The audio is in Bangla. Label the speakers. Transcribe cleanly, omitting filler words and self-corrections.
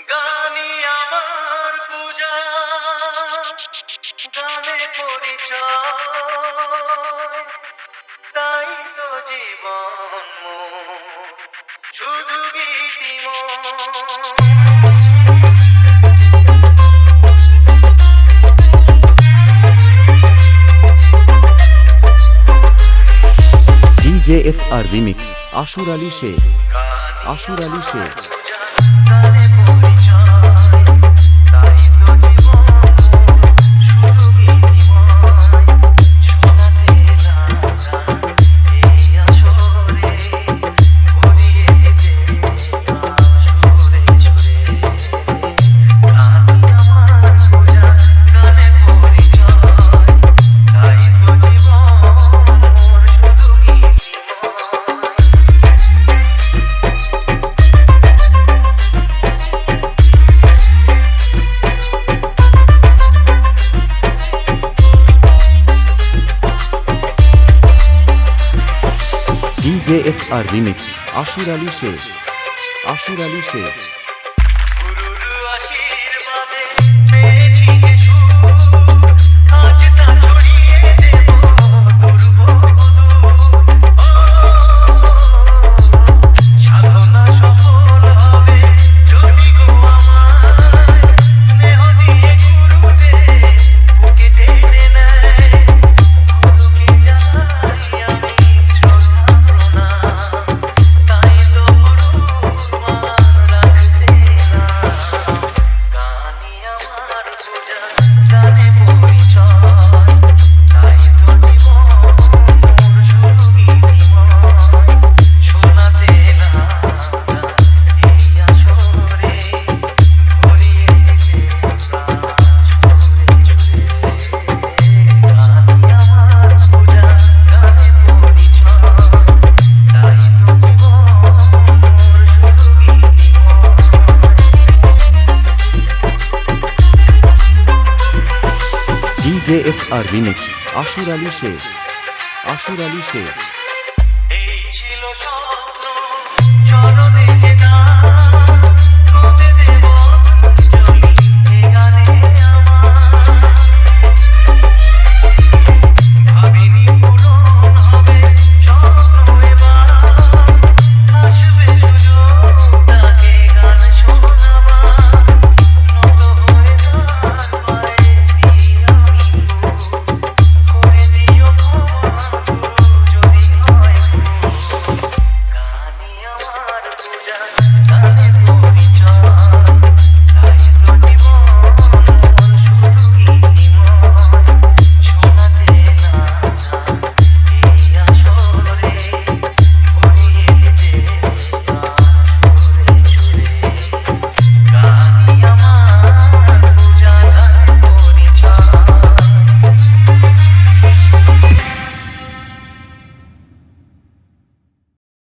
Speaker 1: গানই আমার পূজা, গানে পরিচয়, তাই তো জীবন মোর শুধু গীতিময়।
Speaker 2: DJFR Remix আশুর Ali Sheikh. আশুর Ali Sheikh. DJFR Remix আশুর Ali Sheikh. আশুর Ali Sheikh. DJFR Remix আশুর Ali Sheikh. আশুর Ali Sheikh.